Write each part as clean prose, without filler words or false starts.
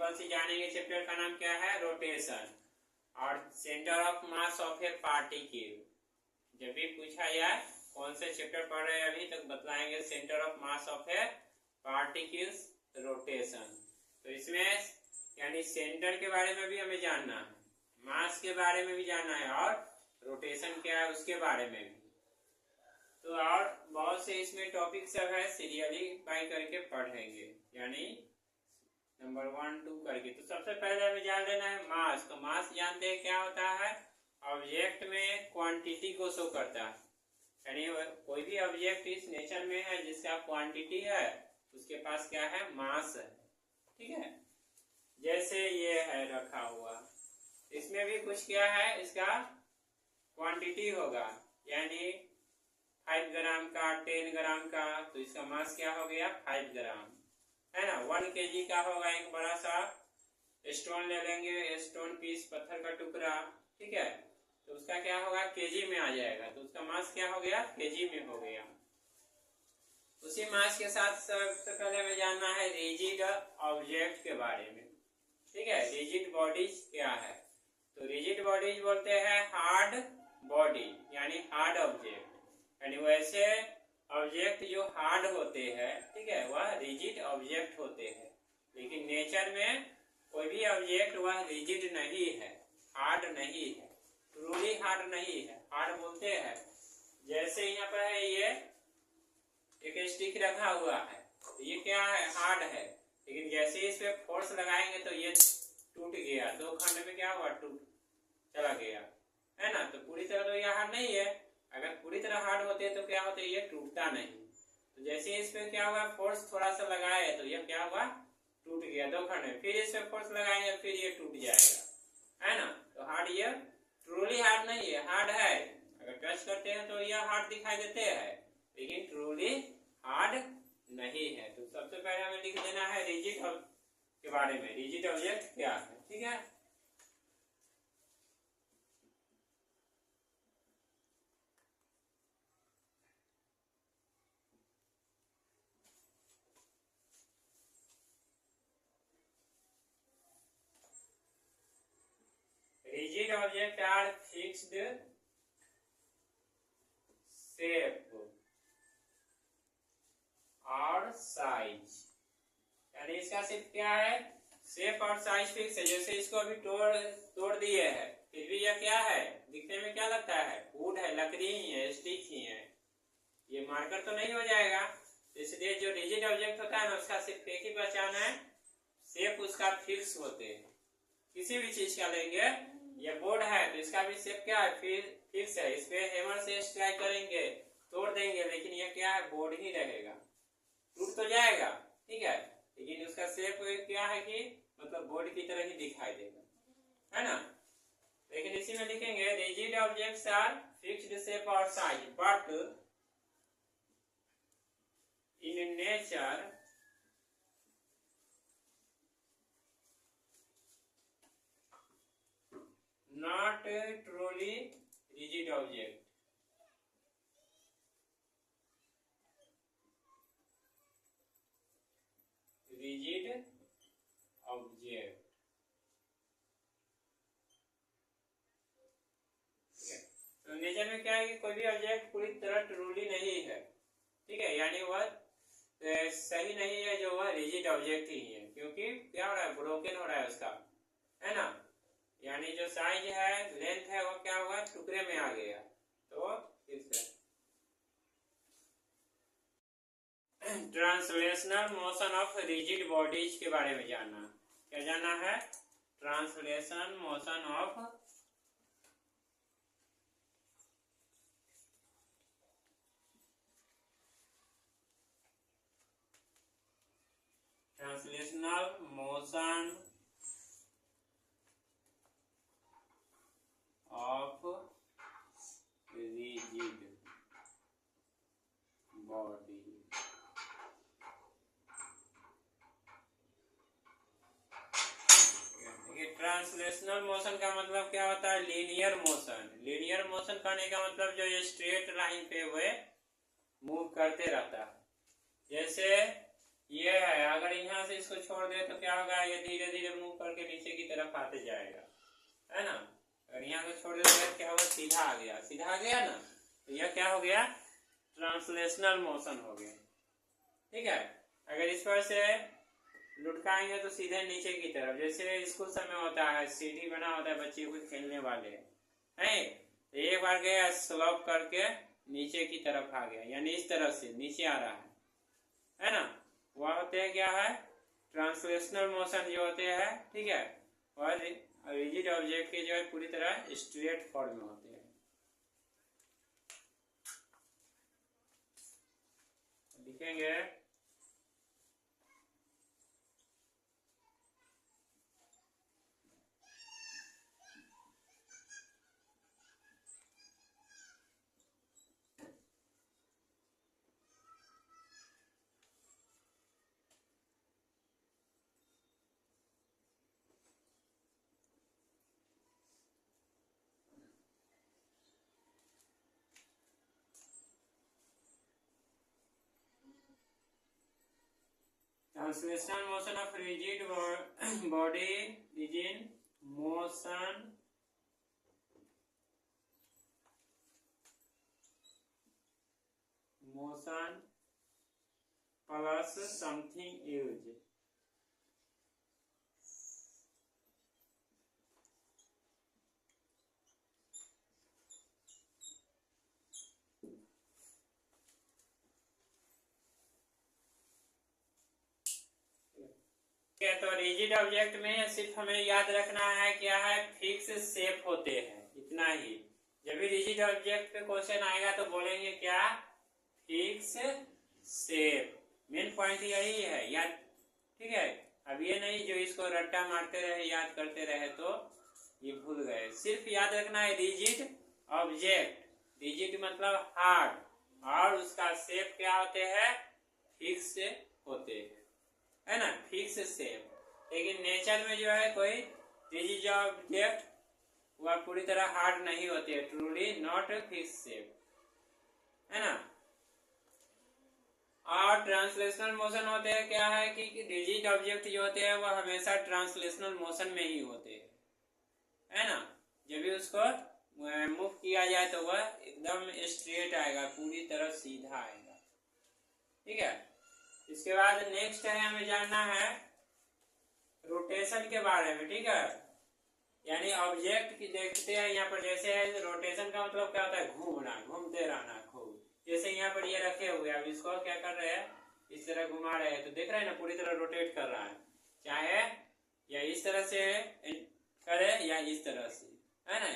Simple सी जानेंगे। Chapter का नाम क्या है? रोटेशन। और centre of mass of A particle. जब भी पूछा जाए कौन से चैप्टर पढ़ रहे हैं अभी तक बताएंगे centre of mass of A particles rotation. तो इसमें यानी सेंटर के बारे में भी हमें जानना है, मास के बारे में भी जानना है और रोटेशन क्या है उसके बारे में भी। तो और बहुत से इसमें टॉपिक सब है, सीरियली बाय करके पढ़ेंगे यानी नंबर 1 2 करके। तो सबसे पहले हमें जान लेना है मास। तो मास जानते हैं क्या होता है? ऑब्जेक्ट में क्वांटिटी को शो करता है, यानी कोई भी ऑब्जेक्ट इस नेचर में है जिसका क्वांटिटी है उसके पास क्या है? मास है। ठीक है, जैसे ये है रखा हुआ, इसमें भी कुछ क्या है? इसका क्वांटिटी होगा, यानी 5 ग्राम का, 10 ग्राम का, तो इसका मास क्या हो गया? 5 ग्राम, है ना। 1 kg का होगा, एक बड़ा सा स्टोन ले लेंगे, स्टोन पीस, पत्थर का टुकड़ा, ठीक है, तो उसका क्या होगा? केजी में आ जाएगा, तो उसका मास क्या हो गया? केजी में हो गया। उसी मास के साथ सबसे पहले हमें जानना है रिजिड ऑब्जेक्ट के बारे में। ठीक है, रिजिड बॉडीज क्या है? तो रिजिड बॉडीज बोलते हैं हार्ड बॉडी, यानी हार्ड ऑब्जेक्ट, यानी वैसे ऑब्जेक्ट जो हार्ड होते हैं, ठीक है, वह रिजिड ऑब्जेक्ट होते हैं। लेकिन नेचर में कोई भी ऑब्जेक्ट वह रिजिड नहीं है, हार्ड नहीं है, ट्रूली हार्ड नहीं है। हार्ड बोलते हैं जैसे यहाँ पर है, ये एक स्टिक रखा हुआ है, तो ये क्या है? हार्ड है। लेकिन जैसे इस पे फोर्स लगाएंगे तो ये टूट गया, 2 खंड में क्या हुआ? टूट चला गया, है ना। तो पूरी तरह तो ये हार्ड नहीं है। अगर पूरी तरह हार्ड होते तो क्या होते? ये टूटता नहीं। तो जैसे इस पे क्या हुआ? फोर्स थोड़ा सा लगाए तो ये क्या हुआ? टूट गया 2 खंड में। फिर इस पे फोर्स लगाएंगे फिर ये टूट जाएगा, है ना। तो हार्ड, ये ट्रूली हार्ड नहीं है, हार्ड है। अगर टच करते हैं तो ये हार्ड दिखाई देते हैं, लेकिन ट्रूली हार्ड नहीं है। तो सबसे पहले हमें लिख देना है रिजिड के बारे में, रिजिड ऑब्जेक्ट क्या है। ठीक है, rigid objects are fixed shape और साइज, यानी इसका सिर्फ क्या है? शेप और साइज फिक्स है। जैसे इसको अभी तोड़ दिए है, फिर भी यह क्या है? दिखने में क्या लगता है? वुड है, लकड़ी ही है, स्टिक ही है, ये मार्कर तो नहीं हो जाएगा। इसलिए जो रिजिड ऑब्जेक्ट होता है ना, उसका सिर्फ एक ही पहचान है, शेप उसका फिक्स होते हैं। किसी भी चीज का लेंगे, ये बोर्ड है तो इसका भी शेप क्या है? फिक्स है। इस पे हैमर से स्ट्राइक करेंगे, तोड़ देंगे, लेकिन ये क्या है? बोर्ड ही रहेगा, टूट तो जाएगा, ठीक है, लेकिन उसका शेप क्या है कि मतलब बोर्ड की तरह ही दिखाई देगा, है ना। लेकिन इसी में लिखेंगे rigid objects are fixed shape और size but in nature not truly rigid object। rigid object, तो नेचर में क्या है कि कोई भी ऑब्जेक्ट पूरी तरह ट्रूली नहीं है, ठीक है, यानी वह सही नहीं है जो वह रिजिड ऑब्जेक्ट ही है, क्योंकि क्या हो रहा है? ब्रोकन हो रहा है उसका, है ना। यानी जो साइज है, लेंथ है, वो क्या होगा? टुकड़े में आ गया, तो फिक्स है। Translational motion of rigid bodies के बारे में जानना, क्या जानना है? Translation motion of translational motion of rigid body. Translational motion का मतलब क्या होता है? Linear motion. लीनियर मोशन करने का मतलब जो ये स्ट्रेट लाइन पे हुए मूव करते रहता है। जैसे ये है, अगर यहाँ से इसको छोड़ दे तो क्या होगा, ये धीरे धीरे मूव करके नीचे की तरफ आते जाएगा, है ना। अगर यहाँ को छोड़ देते हैं क्या होगा, सीधा आ गया, सीधा आ गया ना, तो यह क्या हो गया, ट्रांसलेशनल मोशन हो गया। ठीक है, अगर इस पर से लुढ़काएंगे तो सीधे नीचे की तरफ, जैसे स्कूल समय होता है, सीढ़ी बना होता है बच्चे को खेलने वाले हैं, तो एक बार गया स्लोप करके नीचे की तरफ आ गया, यानी इस तरफ से नीचे आ रहा है ना। वह होते हैं क्या है, ट्रांसलेशनल मोशन जो होते हैं, ठीक है, और रिजिड ऑब्जेक्ट के जो है पूरी तरह स्ट्रेट फॉर्म में होते हैं। लिखेंगे translational motion of rigid body is in motion plus something use. तो रिजिड ऑब्जेक्ट में सिर्फ हमें याद रखना है क्या है, फिक्स शेप होते हैं, इतना ही। जब भी रिजिड ऑब्जेक्ट पे क्वेश्चन आएगा तो बोलेंगे क्या, फिक्स शेप। मेन पॉइंट यही है याद, ठीक है। अब ये नहीं जो इसको रट्टा मारते रहे याद करते रहे तो ये भूल गए। सिर्फ याद रखना है रिजिड ऑब्जेक्ट, रिजिड मतलब हार्ड, और उसका शेप क्या होते हैं, फिक्स होते हैं, है ना, फिक्स शेप। लेकिन नेचर में जो है कोई रिजिड ऑब्जेक्ट वह पूरी तरह हार्ड नहीं होते है, ट्रूली नॉट फिक्स शेप, है ना। और ट्रांसलेशनल मोशन होते हैं क्या है कि रिजिड ऑब्जेक्ट जो होते हैं वह हमेशा ट्रांसलेशनल मोशन में ही होते हैं, है ना। जब भी उसको मूव किया जाए तो वह एकदम स्ट्रेट आएगा, पूरी तरह सीधा आएगा, ठीक है। इसके बाद नेक्स्ट है हमें जानना है रोटेशन के बारे में, ठीक है। यानी ऑब्जेक्ट की देखते हैं यहाँ पर, जैसे है रोटेशन का मतलब क्या होता है, घूमना, घूमते रहना खूब। जैसे यहाँ पर ये रखे हुए, अब इसको क्या कर रहे हैं, इस तरह घुमा रहे हैं, तो देख रहे हैं ना पूरी तरह रोटेट कर रहा है, चाहे या इस तरह से करे या इस तरह से, है ना।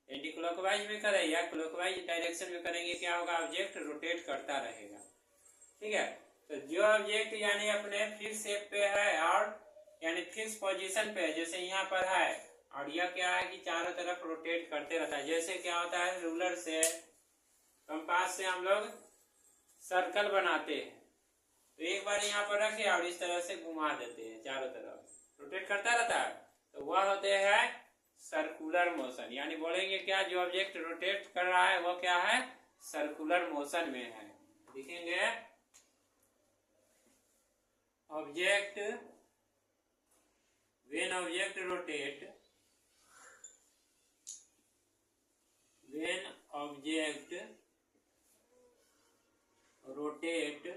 एंटी क्लॉकवाइज में करे या क्लॉकवाइज डायरेक्शन में करेंगे, क्या होगा, ऑब्जेक्ट रोटेट करता रहेगा, ठीक है। तो जो ऑब्जेक्ट यानी अपने फिक्स शेप पे है और यानी फिक्स पोजीशन पे है, जैसे यहाँ पर है, और यह क्या है कि चारों तरफ रोटेट करते रहता है। जैसे क्या होता है, रूलर से कंपास से हम लोग सर्कल बनाते हैं, तो एक बार यहाँ पर रखे और इस तरह से घुमा देते हैं, चारों तरफ रोटेट करता रहता है, तो वह होते हैं सर्कुलर मोशन। यानी बोलेंगे क्या, जो ऑब्जेक्ट रोटेट कर रहा है वो क्या है, सर्कुलर मोशन में है। लिखेंगे object, when object rotate, when object rotate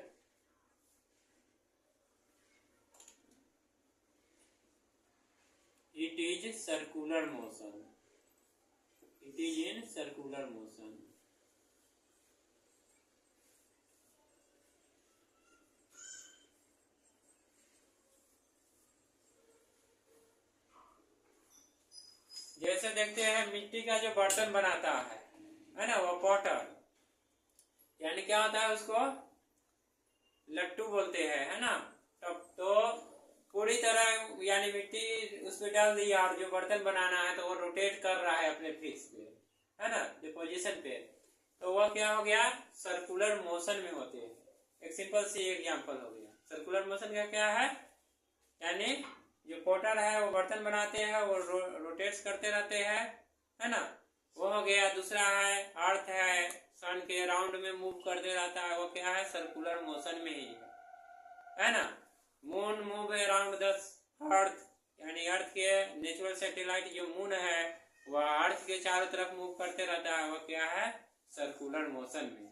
it is circular motion, it is in circular motion। जैसे देखते हैं मिट्टी का जो बर्तन बनाता है ना, वो पॉटर, यानी क्या होता है, उसको लट्टू बोलते हैं, है ना। तो पूरी तरह यानी मिट्टी उसमें डाल दी और जो बर्तन बनाना है तो वो रोटेट कर रहा है अपने फिक्स पे, है ना, जो पोजीशन पे, तो वह क्या हो गया, सर्कुलर मोशन में होते हैं। एक सिंपल सी एग्जांपल हो गया। सर्कुलर मोशन का क्या है, यानी जो पोटर है वो बर्तन बनाते हैं, वो रोटेट्स करते रहते हैं, है ना, वो हो गया। दूसरा है अर्थ है, सन के राउंड में मूव करते रहता है, वो क्या है, सर्कुलर मोशन में ही है ना। Moon move around the earth, यानी अर्थ के नेचुरल सैटेलाइट जो मून है वह अर्थ के चारों तरफ मूव करते रहता है, वह क्या है, सर्कुलर मोशन में।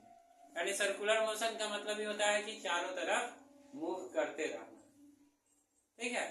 यानी सर्कुलर मोशन का मतलब ये होता है कि चारों तरफ मूव करते रहना, ठीक है।